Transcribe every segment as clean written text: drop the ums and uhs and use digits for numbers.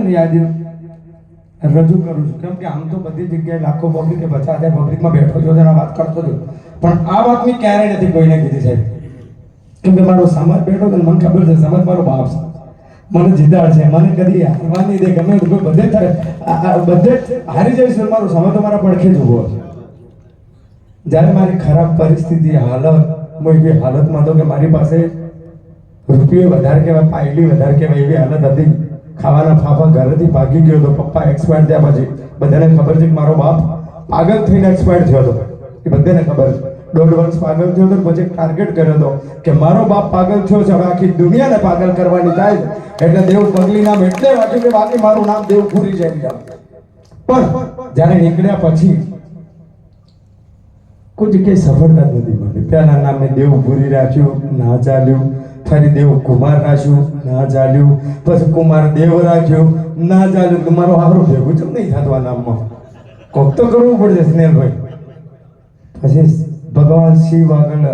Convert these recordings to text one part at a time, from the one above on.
ને આજે રજૂ કરું છું, કેમ કે આમ તો બધી જગ્યાએ લાખો પબ્લિક કે 50,000 પબ્લિકમાં બેઠો છો અને વાત કરતો હતો, પણ આ વાત મેં ક્યારેય નથી કોઈને કીધી સાહેબ, કેમ કે મારો સમાજ બેઠો તો મને ખબર છે સમાજ મારો બાપ છે, મને જીતાડ છે, મને કદી હારવાની દે, ગમે કોઈ બધે થાય બધે હારી જઈશ, મારો સમાજ તો મારા પડખે જ ઉભો છે. જ્યારે મારી ખરાબ પરિસ્થિતિ હાલત હું એવી હાલતમાં હતો કે મારી પાસે રૂપિયો વધારે કહેવાય, પાયલી વધારે કહેવાય એવી હાલત હતી, ખાવાના ફાફા ઘરેથી ભાગી ગયો હતો. પપ્પા એક્સપાયર થયા પછી બધાને ખબર છે કે મારો બાપ પાગલ થઈને એક્સપાયર થયો હતો, એ બધાને ખબર છે. 1.5 વર્ષ પાગલ થયો હતો, પછી ટાર્ગેટ કર્યો હતો કે મારો બાપ પાગલ થયો છે, હવે આખી દુનિયાને પાગલ કરવાની થાય, એટલે દેવ પગલી નામ એટલે વાંચ્યું કે બાકી મારું નામ દેવપુરી છે. પણ જ્યારે નીકળ્યા પછી કોઈ જગ્યાએ સફળતા જ નથી મળી. પહેલા નામે દેવપુરી રાખ્યું, ના ચાલ્યું. ફરી દેવ કુમાર રાખ્યું, ના ચાલ્યું. પછી કુમાર દેવ રાખ્યું, ના ચાલ્યું. તમારો હારો ભેગું જ નહીં થતું આ નામમાં, કોક તો કરવું પડશે સ્નેહભાઈ. પછી ભગવાન શિવ આગળ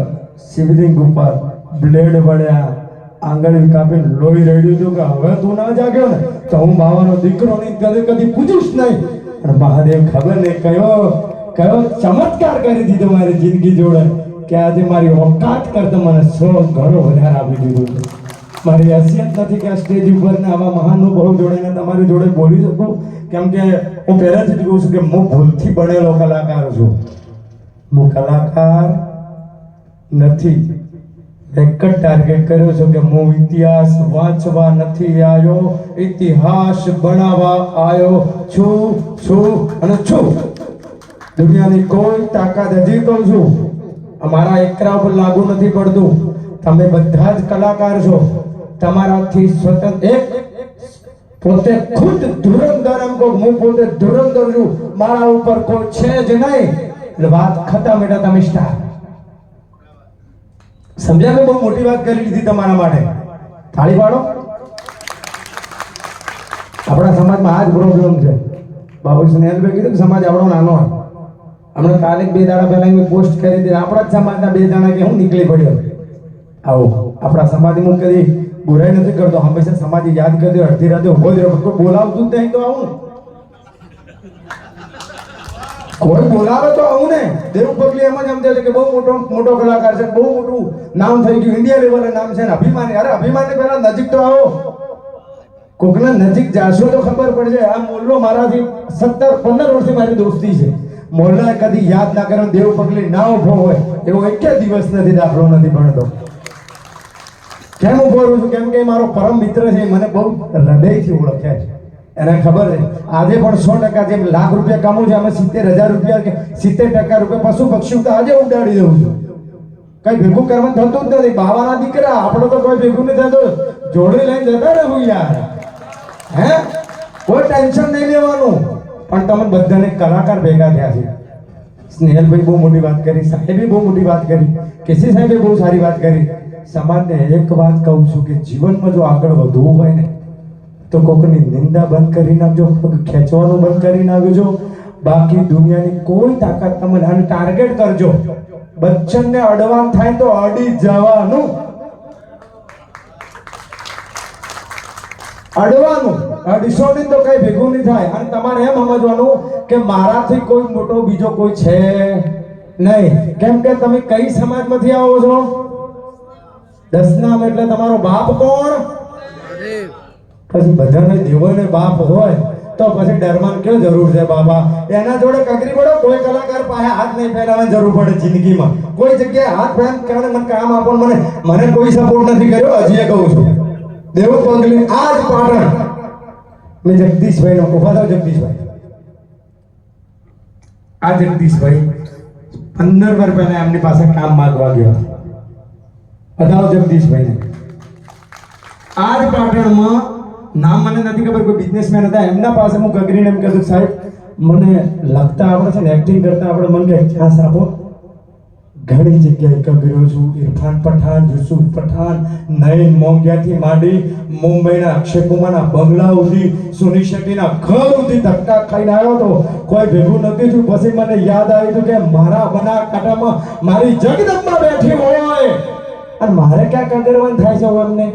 શિવલિંગ ઉપર બ્લેડ વળ્યા, આંગળી કાપીને લોહી રેડ્યું હતું કે હવે તું ના જાગ્યો ને તો હું બાવાનો દીકરો નહીં, કદી પૂછીશ નહીં. અને મહાદેવ ખબર નહીં કયો ચમત્કાર કરી દીધો મારી જિંદગી જોડે કે આજે મારી ઓકાત કરતા મને 100 ગણો વધારે આપી દીધું છે. મારી હૈસિયત નથી કે આ સ્ટેજ ઉપર ને આવા મહાનુભાવો જોડે ને તમારી જોડે બોલી શકું, કેમ કે હું પહેલાથી જ કહું છું કે હું ભૂલથી બનેલો કલાકાર છું, હું કલાકાર નથી. એક જ ટાર્ગેટ કર્યો છે કે હું ઇતિહાસ વાંચવા નથી આવ્યો, ઇતિહાસ બનાવવા આવ્યો છું અને છું. દુનિયાની કોઈ તાકાત હજી કહું છું અમારા એકરા ઉપર લાગુ નથી પડતું. તમે બધા જ કલાકાર છો, તમારાથી સ્વતંત્ર એક પોતે ખુદ ધુરંધર એમ કહું, હું પોતે ધુરંધર છું, મારા ઉપર કોઈ છે જ નહીં. એટલે વાત ખતમ, એટલે તમે સ્ટાર સમજ્યા? મેં બહુ મોટી વાત કરી લીધી તમારા માટે, થાળી પાડો. આપણા સમાજમાં આ જ પ્રોબ્લેમ છે. બાબુ સ્નેહલભાઈ કીધું કે સમાજ આપણો નાનો હોય. હમણાં કાલે 2 દાડા પહેલા મેં પોસ્ટ કરી હતી, આપણા જ સમાજના 2 જણા કે હું નીકળી પડ્યો. આવો આપણા સમાજની હું કદી બુરાઈ નથી કરતો, હંમેશા સમાજ યાદ કરી દો. અડધી રાતે ઉભો જ રહ્યો, કોઈ બોલાવતું જ નહીં તો આવું, કોઈ બોલાવે તો આવું ને. દેવ પગલી એમ જ સમજે છે કે બહુ મોટો કલાકાર છે, બહુ મોટું નામ થઈ ગયું, ઇન્ડિયા લેવલે નામ છે ને અભિમાની. અરે અભિમાની પહેલા નજીક તો આવો, કોકના નજીક જાશો તો ખબર પડશે. આ મોલ્લો મારાથી 17-15 વર્ષથી મારી દોસ્તી છે. મોલ્લાએ કદી યાદ ના કર્યો, દેવ પગલી ના ઉભો હોય એવો એક દિવસ નથી, દાખલો નથી ભણતો. કેમ ઉભો રહું છું? કેમ કે મારો પરમ મિત્ર છે, મને બહુ હૃદયથી ઓળખે છે, એને ખબર છે. આજે પણ 100% જેમ લાખ રૂપિયા કમાવું છે, અમે 70,000 રૂપિયા કે 70% રૂપિયા પશુ પક્ષી તો આજે ઉડાડી દઉં છું. કઈ ભેગું કરવાનું થતું જ નથી. બાવાના દીકરા આપણો તો કોઈ ભેગું નથી થતું, જોડી લઈને જતા રહેવું યાર. હે કોઈ ટેન્શન નહીં લેવાનું. પણ તમે બધાને કલાકાર ભેગા થયા છે. સ્નેહલભાઈ બહુ મોટી વાત કરી, સાહેબે બહુ મોટી વાત કરી, કેસી સાહેબે બહુ સારી વાત કરી. સમાજને એક વાત કહું છું કે જીવનમાં જો આગળ વધવું હોય ને તો કોકની નિંદા બંધ કરી નાખજો, પગ ખેંચવાનું બંધ કરી નાખજો. બાકી દુનિયાની કોઈ તાકાત તમને આને ટાર્ગેટ કરજો. બચ્ચનને અડવાન થાય તો અડી જવાનું, અડવાનું. અડશો નહીં તો કઈ ભેગું નહીં થાય. અને તમારે એમ સમજવાનું કે મારાથી કોઈ મોટો બીજો કોઈ છે નહીં. કેમ કે તમે કઈ સમાજમાંથી આવો છો? 10 નામ એટલે તમારો બાપ કોણ? પછી બધાને દેવોને બાપ હોય તો પછી ડરવાની ક્યાં જરૂર છે બાબા? એના જોડે કગરી પડો. કોઈ કલાકાર પાસે હાથ નહીં ફેરવવાની જરૂર પડે જિંદગીમાં. કોઈ જગ્યાએ હાથ ફેર કરે મને કામ આપો, મને કોઈ સપોર્ટ નથી કર્યો. હજી કહું છું દેવ પગલી આજ પાટણ મેં જગદીશભાઈ નો ઉભા થાવ. જગદીશભાઈ, આ જગદીશભાઈ 15 વાર પહેલા એમની પાસે કામ માંગવા ગયો. બતાવો જગદીશભાઈ. આજ પાટણમાં નામ મને નથી ખબર, કોઈ બિઝનેસમેન હતા, એમના પાસે હું ગગરીને એમ કીધું સાહેબ મને લખતા આવડે છે ને એક્ટિંગ કરતા આવડે, મને કે ચાન્સ આપો. ઘણી જગ્યાએ કગર્યો છું. ઇરફાન પઠાણ, યુસુફ પઠાણ, નયન મોંઘિયાથી માંડી મુંબઈના અક્ષય કુમારના બંગલા સુધી, સુની શેટ્ટીના ઘર સુધી ધક્કા ખાઈને આવ્યો તો કોઈ ભેગું નથી થયું. પછી મને યાદ આવ્યું કે મારા બનાસકાંઠામાં મારી જગદંબા બેઠી હોય અને મારે ક્યાં કગરવાનું થાય છે એમને.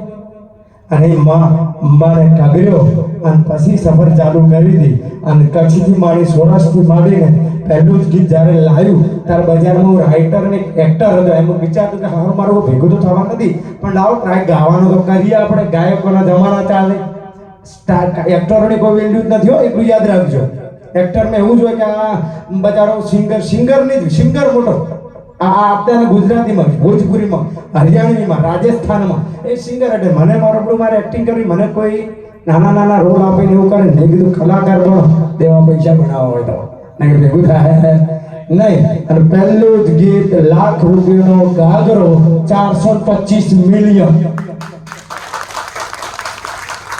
અને માં મારે કગર્યો અને પછી સફર ચાલુ કરી દી અને કચ્છથી માંડી સૌરાષ્ટ્રથી માંડીને પહેલું જ ગીત જ્યારે લાવ્યું ત્યારે બજારમાં હું રાઇટર ને એક્ટર હતો એમ વિચારતું કે હારું મારું ભેગું તો થવા નથી પણ લાવો ટ્રાય ગાવાનું તો કરીએ આપણે ગાયકોના જમાના ચાલે એક્ટરોની કોઈ વેલ્યુ જ નથી હો એટલું યાદ રાખજો એક્ટરમાં એવું જ હોય કે આ બચારો સિંગર મોટો આ અત્યારે ગુજરાતીમાં ભોજપુરીમાં હરિયાણીમાં રાજસ્થાનમાં એ સિંગર એટલે મને મારે એક્ટિંગ કરવી મને કોઈ નાના રોલ આપીને એવું કરે મેં કીધું કલાકાર પણ દેવા પૈસા બનાવવા હોય તો નહીં ભેગું થાય નહીં અને પહેલું જ ગીત લાખ રૂપિયાનો ગાગરો 425 મિલિયન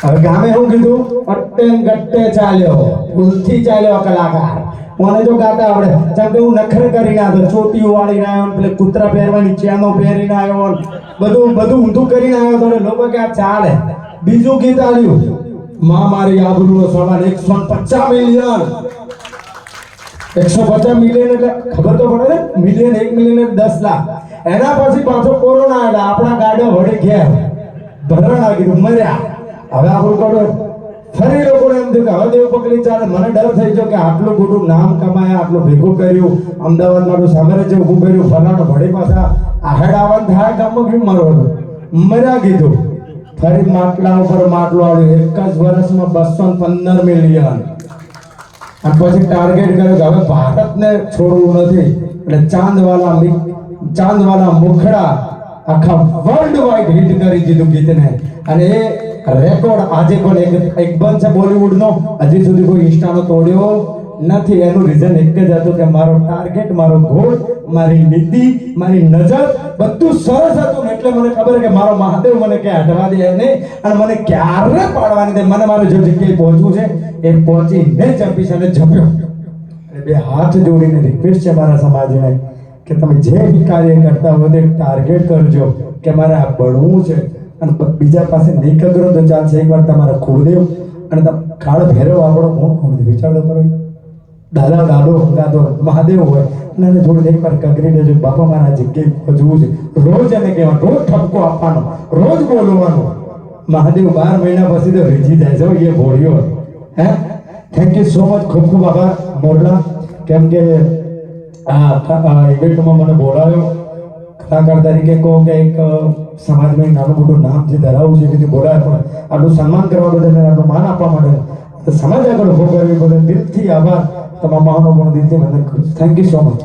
હવે ગામે શું કીધું અટ્ટે ગટ્ટે ચાલ્યો ભૂલથી ચાલ્યો કલાકાર મને જો ગાતા આવડે જેમ કે હું નખરે કરીને આવ્યો ચોટીઓ વાળીને આવ્યો પેલે કૂતરા પહેરવાની ચેનો પહેરીને આવ્યો બધું ઊંધું કરીને આવ્યો તો લોકો કે આ ચાલે બીજું ગીત આવ્યું માં મારી આબરૂનો સવાલ 150 મિલિયન 150 મિલિયન એટલે ખબર તો પડે ને મિલિયન 1 મિલિયન એટલે 10 લાખ એના પછી પાછો કોરોના આવ્યો આપણા ગાડો વળી ગયા ભરણ આવી ગયું મર્યા હવે આપણું કાઢો ફરી લોકોને એમ થયું કે હવે દેવ પકડી ચાલે મને ડર થઈ ગયો કે આટલું મોટું નામ કમાયા આટલું ભેગું કર્યું અમદાવાદ મારું સામ્રાજ્ય ઊભું કર્યું ફલાણું વળી પાછા આહેડ આવવાનું થાય ગામમાં કેમ મરવાનું મર્યા કીધું ફરી માટલા ઉપર માટલું આવ્યું એક જ વર્ષમાં 215 મિલિયન અને પછી ટાર્ગેટ કર્યો કે હવે ભારતને છોડવું નથી એટલે ચાંદવાલા મુખડા આખા વર્લ્ડ વાઇડ હિટ કરી દીધું ગીતને અને એ રેકોર્ડ આજે પણ એક બંધ છે બોલિવૂડનો હજી સુધી કોઈ ઇન્સ્ટાનો તોડ્યો નથી એનું રીઝન એક જ હતું કે મારો ટાર્ગેટ મારો ગોલ મારી નીતિ મારી નજર બધું સરસ હતું ને એટલે મને ખબર કે મારો મહાદેવ મને ક્યાં હટવા દે નહીં અને મને ક્યારે પાડવાની દે મને મારે જો જગ્યાએ પહોંચવું છે એ પહોંચીને જપીશ અને જપ્યો બે હાથ જોડીને રિક્વેસ્ટ છે મારા સમાજને કે તમે જે બી કાર્ય કરતા હો તે ટાર્ગેટ કરજો કે મારે આ ભણવું છે અને બીજા પાસે નહીં કગરો તો ચાલશે એકવાર તમારા કુળદેવ અને કાળ ભેરવ આપણો હું કુળદેવ વિચારો કરો દાદો હંગાતો મહાદેવ હોય અને એને થોડું એકવાર કગરી દેજો બાપા મારા જગ્યાએ પહોંચવું છે રોજ એને કહેવાનું રોજ ઠપકો આપવાનો રોજ બોલવાનું મહાદેવ 12 મહિના પછી તો રીઝી જાય છે એ ભોળ્યો હે થેન્ક યુ સો મચ ખૂબ ખૂબ આભાર મોરલા કેમ કે આ ઇવેન્ટમાં મને બોલાવ્યો કલાકાર તરીકે કહો કે એક સમાજમાં નાનું મોટું નામ જે ધરાવવું છે તેથી બોલાય પણ આટલું સન્માન કરવા બદલ આટલું માન આપવા માટે સમાજ આગળ ઉભો કરવી બદલ દિલથી આભાર તમામ મહાનુભાવોનો દિલથી વંદન કરું છું થેન્ક યુ સો મચ